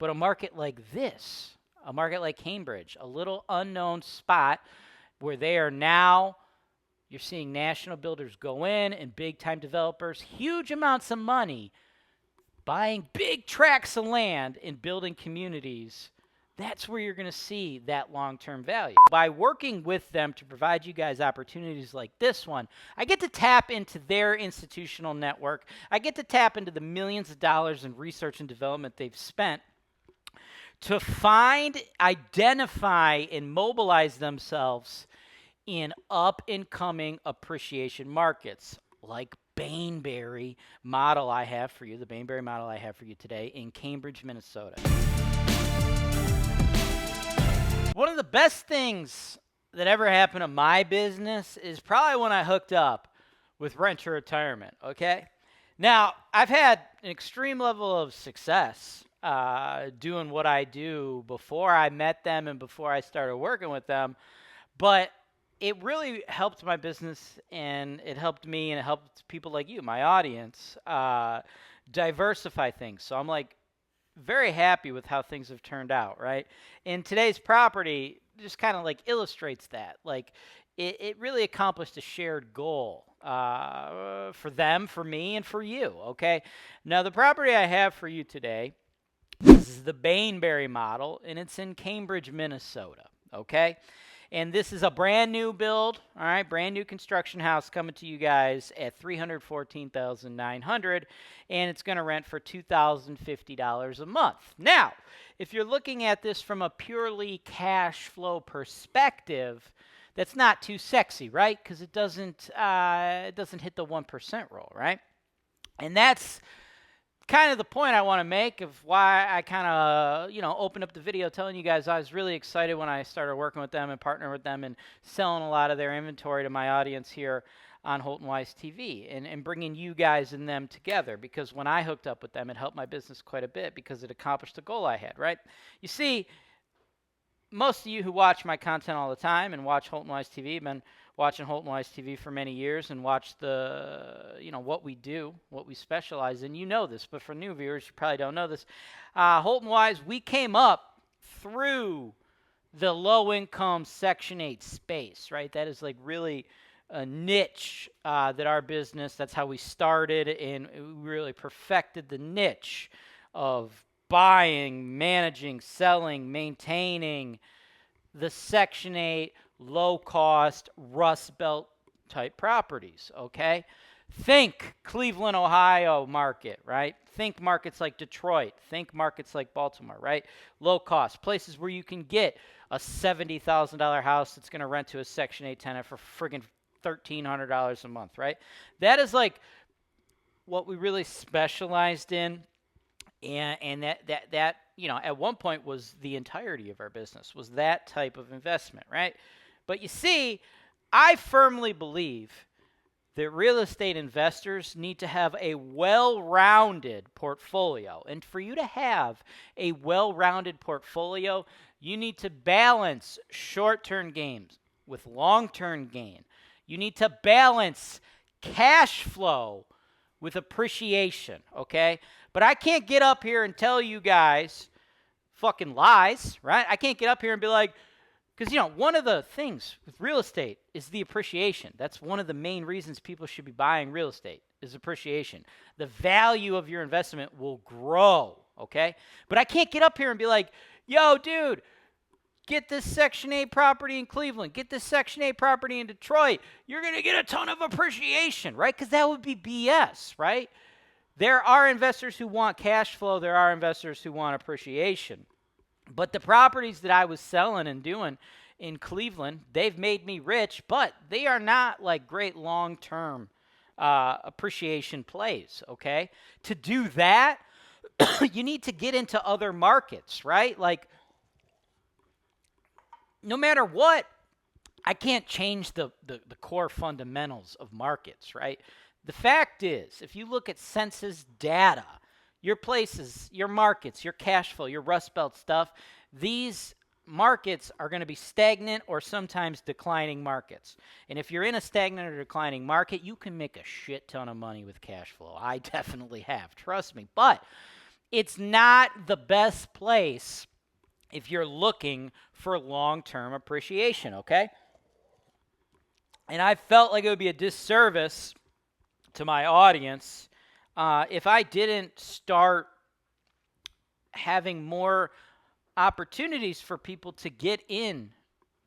But a market like this, a market like Cambridge, a little unknown spot where they are now, you're seeing national builders go in and big-time developers, huge amounts of money, buying big tracts of land and building communities. That's where you're going to see that long-term value. By working with them to provide you guys opportunities like this one, I get to tap into their institutional network. I get to tap into the millions of dollars in research and development they've spent to find, identify, and mobilize themselves in up-and-coming appreciation markets like Baneberry model I have for you, the Baneberry model I have for you today in Cambridge, Minnesota. One of the best things that ever happened to my business is probably when I hooked up with Rent to Retirement, okay? Now, I've had an extreme level of success doing what I do before I met them and before I started working with them, but it really helped my business, and it helped me, and it helped people like you, my audience, diversify things. So I'm like very happy with how things have turned out, right? And today's property just kind of like illustrates that. Like it really accomplished a shared goal for them, for me, and for you, okay? Now the property I have for you today, this is the Baneberry model, and it's in Cambridge, Minnesota, okay? And this is a brand new build, all right, brand new construction house coming to you guys at $314,900, and it's going to rent for $2,050 a month. Now, if you're looking at this from a purely cash flow perspective, that's not too sexy, right? Because it doesn't hit the 1% rule, right? And that's kind of the point I want to make of why I kind of, opened up the video telling you guys I was really excited when I started working with them and partnering with them and selling a lot of their inventory to my audience here on Holton Wise TV and bringing you guys and them together, because when I hooked up with them, it helped my business quite a bit because it accomplished the goal I had, right? You see, most of you who watch my content all the time and watch Holton Wise TV have been watching Holton Wise TV for many years and watch the, what we do, what we specialize in. You know this, but for new viewers, you probably don't know this. Holton Wise, we came up through the low-income Section 8 space, right? That is like really a niche that our business, that's how we started, and we really perfected the niche of buying, managing, selling, maintaining the Section 8 low-cost Rust Belt type properties, okay? Think Cleveland, Ohio market, right? Think markets like Detroit. Think markets like Baltimore, right? Low cost, places where you can get a $70,000 house that's going to rent to a Section 8 tenant for friggin' $1,300 a month, right? That is like what we really specialized in, and that at one point was the entirety of our business, was that type of investment, right? But you see, I firmly believe that real estate investors need to have a well-rounded portfolio. And for you to have a well-rounded portfolio, you need to balance short-term gains with long-term gain. You need to balance cash flow with appreciation, okay? But I can't get up here and tell you guys fucking lies, right? I can't get up here and be like, because, one of the things with real estate is the appreciation. That's one of the main reasons people should be buying real estate is appreciation. The value of your investment will grow, okay? But I can't get up here and be like, yo, dude, get this Section 8 property in Cleveland. Get this Section 8 property in Detroit. You're going to get a ton of appreciation, right? Because that would be BS, right? There are investors who want cash flow. There are investors who want appreciation. But the properties that I was selling and doing in Cleveland, they've made me rich, but they are not like great long-term appreciation plays, okay? To do that, you need to get into other markets, right? Like, no matter what, I can't change the core fundamentals of markets, right? The fact is, if you look at census data, your places, your markets, your cash flow, your Rust Belt stuff, these markets are going to be stagnant or sometimes declining markets. And if you're in a stagnant or declining market, you can make a shit ton of money with cash flow. I definitely have, trust me. But it's not the best place if you're looking for long-term appreciation, okay? And I felt like it would be a disservice to my audience if I didn't start having more opportunities for people to get in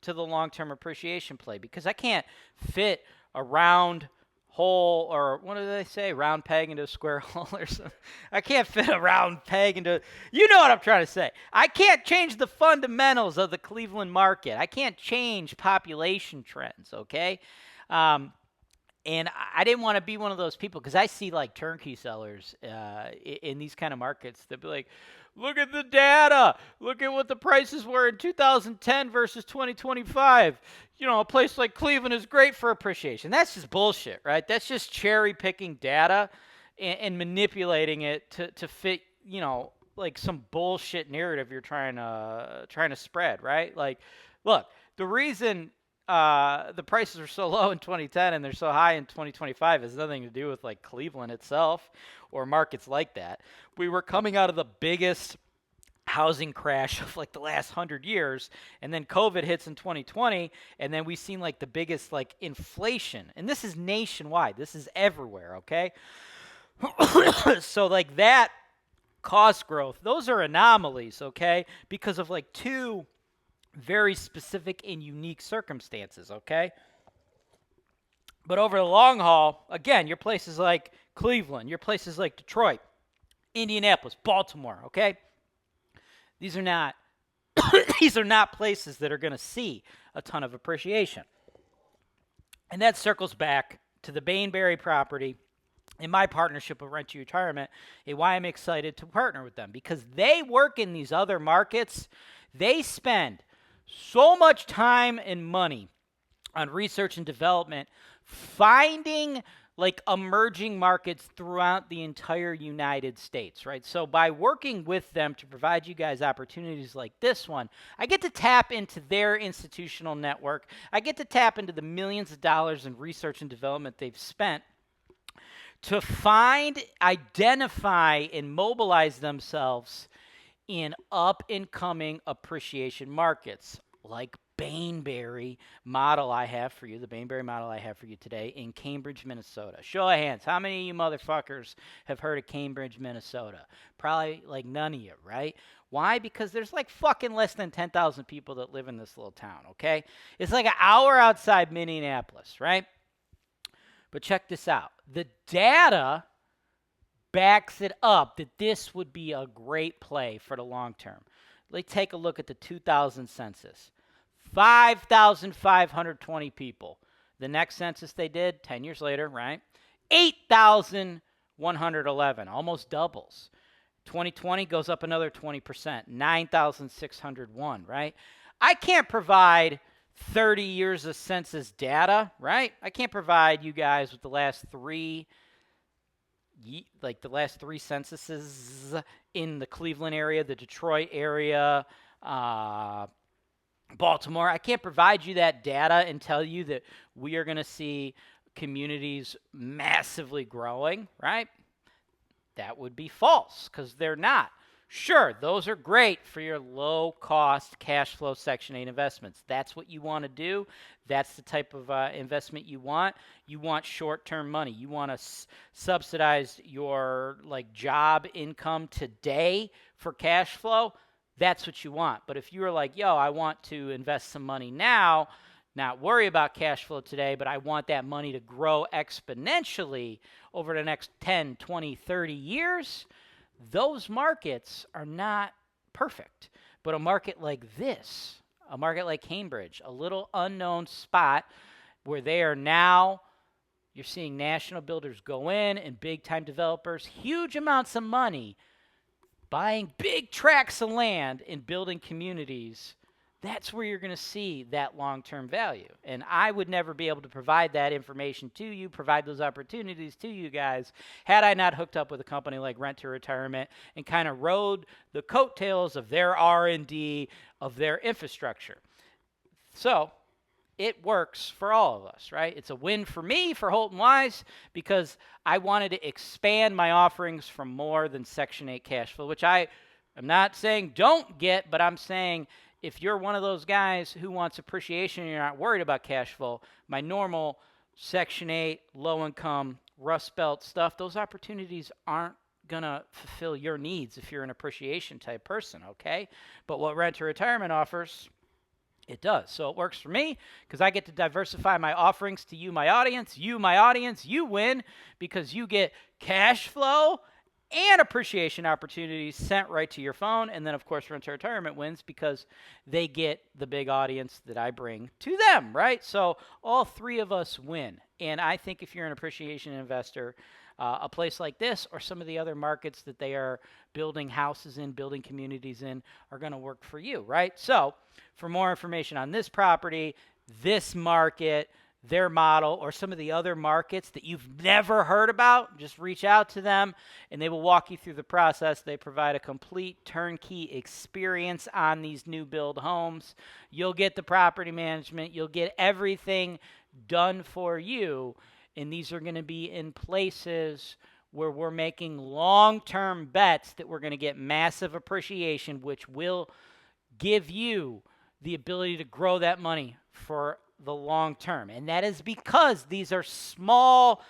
to the long-term appreciation play, because I can't fit a round hole, or what do they say, round peg into a square hole or something. I can't fit a round peg into, you know what I'm trying to say. I can't change the fundamentals of the Cleveland market. I can't change population trends, okay? And I didn't want to be one of those people, because I see like turnkey sellers in these kind of markets that be like, look at the data. Look at what the prices were in 2010 versus 2025. You know, a place like Cleveland is great for appreciation. That's just bullshit, right? That's just cherry picking data and manipulating it to fit, you know, like some bullshit narrative you're trying to spread, right? Like, look, the reason the prices are so low in 2010 and they're so high in 2025 has nothing to do with like Cleveland itself or markets like that. We were coming out of the biggest housing crash of like the last 100 years, and then COVID hits in 2020, and then we've seen like the biggest like inflation, and this is nationwide. This is everywhere, okay? So like that cost growth, those are anomalies, okay? Because of like two very specific and unique circumstances, okay? But over the long haul, again, your places like Cleveland, your places like Detroit, Indianapolis, Baltimore, okay? These are not these are not places that are going to see a ton of appreciation. And that circles back to the Baneberry property in my partnership with Rent to Retirement, and why I'm excited to partner with them, because they work in these other markets. They spend so much time and money on research and development, finding like emerging markets throughout the entire United States, right? So by working with them to provide you guys opportunities like this one, I get to tap into their institutional network. I get to tap into the millions of dollars in research and development they've spent to find, identify, and mobilize themselves in up-and-coming appreciation markets like Baneberry model I have for you, the Baneberry model I have for you today in Cambridge, Minnesota. Show of hands, how many of you motherfuckers have heard of Cambridge, Minnesota? Probably like none of you, right? Why? Because there's like fucking less than 10,000 people that live in this little town, okay? It's like an hour outside Minneapolis, right? But check this out. The data backs it up that this would be a great play for the long term. Let's take a look at the 2000 census. 5,520 people. The next census they did 10 years later, right? 8,111, almost doubles. 2020 goes up another 20%, 9,601, right? I can't provide 30 years of census data, right? I can't provide you guys with the last three censuses in the Cleveland area, the Detroit area, Baltimore. I can't provide you that data and tell you that we are going to see communities massively growing, right? That would be false, because they're not. Sure, those are great for your low-cost cash flow Section 8 investments. That's what you want to do. That's the type of investment you want. You want short-term money. You want to subsidize your like job income today for cash flow. That's what you want. But if you're like, yo, I want to invest some money now, not worry about cash flow today, but I want that money to grow exponentially over the next 10, 20, 30 years, those markets are not perfect. But a market like this, a market like Cambridge, a little unknown spot where they are now, you're seeing national builders go in and big-time developers, huge amounts of money, buying big tracts of land and building communities. That's where you're going to see that long-term value. And I would never be able to provide that information to you, provide those opportunities to you guys, had I not hooked up with a company like Rent to Retirement and kind of rode the coattails of their R&D, of their infrastructure. So it works for all of us, right? It's a win for me, for Holton Wise, because I wanted to expand my offerings from more than Section 8 cash flow, which I'm not saying don't get, but I'm saying if you're one of those guys who wants appreciation and you're not worried about cash flow, my normal Section 8, low income, Rust Belt stuff, those opportunities aren't going to fulfill your needs if you're an appreciation type person, okay? But what Rent to Retirement offers, it does. So it works for me because I get to diversify my offerings to you, my audience. You win because you get cash flow and appreciation opportunities sent right to your phone. And then, of course, Rent to Retirement wins because they get the big audience that I bring to them, right? So all three of us win. And I think if you're an appreciation investor, a place like this or some of the other markets that they are building houses in, building communities in, are going to work for you, right? So for more information on this property, this market, their model, or some of the other markets that you've never heard about, just reach out to them and they will walk you through the process. They provide a complete turnkey experience on these new build homes. You'll get the property management. You'll get everything done for you. And these are going to be in places where we're making long-term bets that we're going to get massive appreciation, which will give you the ability to grow that money for the long term. And that is because these are small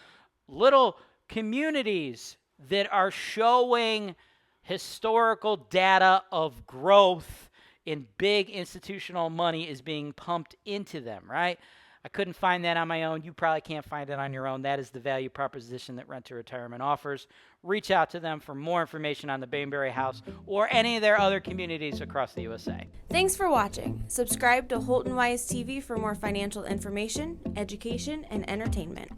little communities that are showing historical data of growth, and big institutional money is being pumped into them, right? I couldn't find that on my own. You probably can't find it on your own. That is the value proposition that Rent to Retirement offers. Reach out to them for more information on the Baneberry House or any of their other communities across the USA. Thanks for watching. Subscribe to Holton Wise TV for more financial information, education, and entertainment.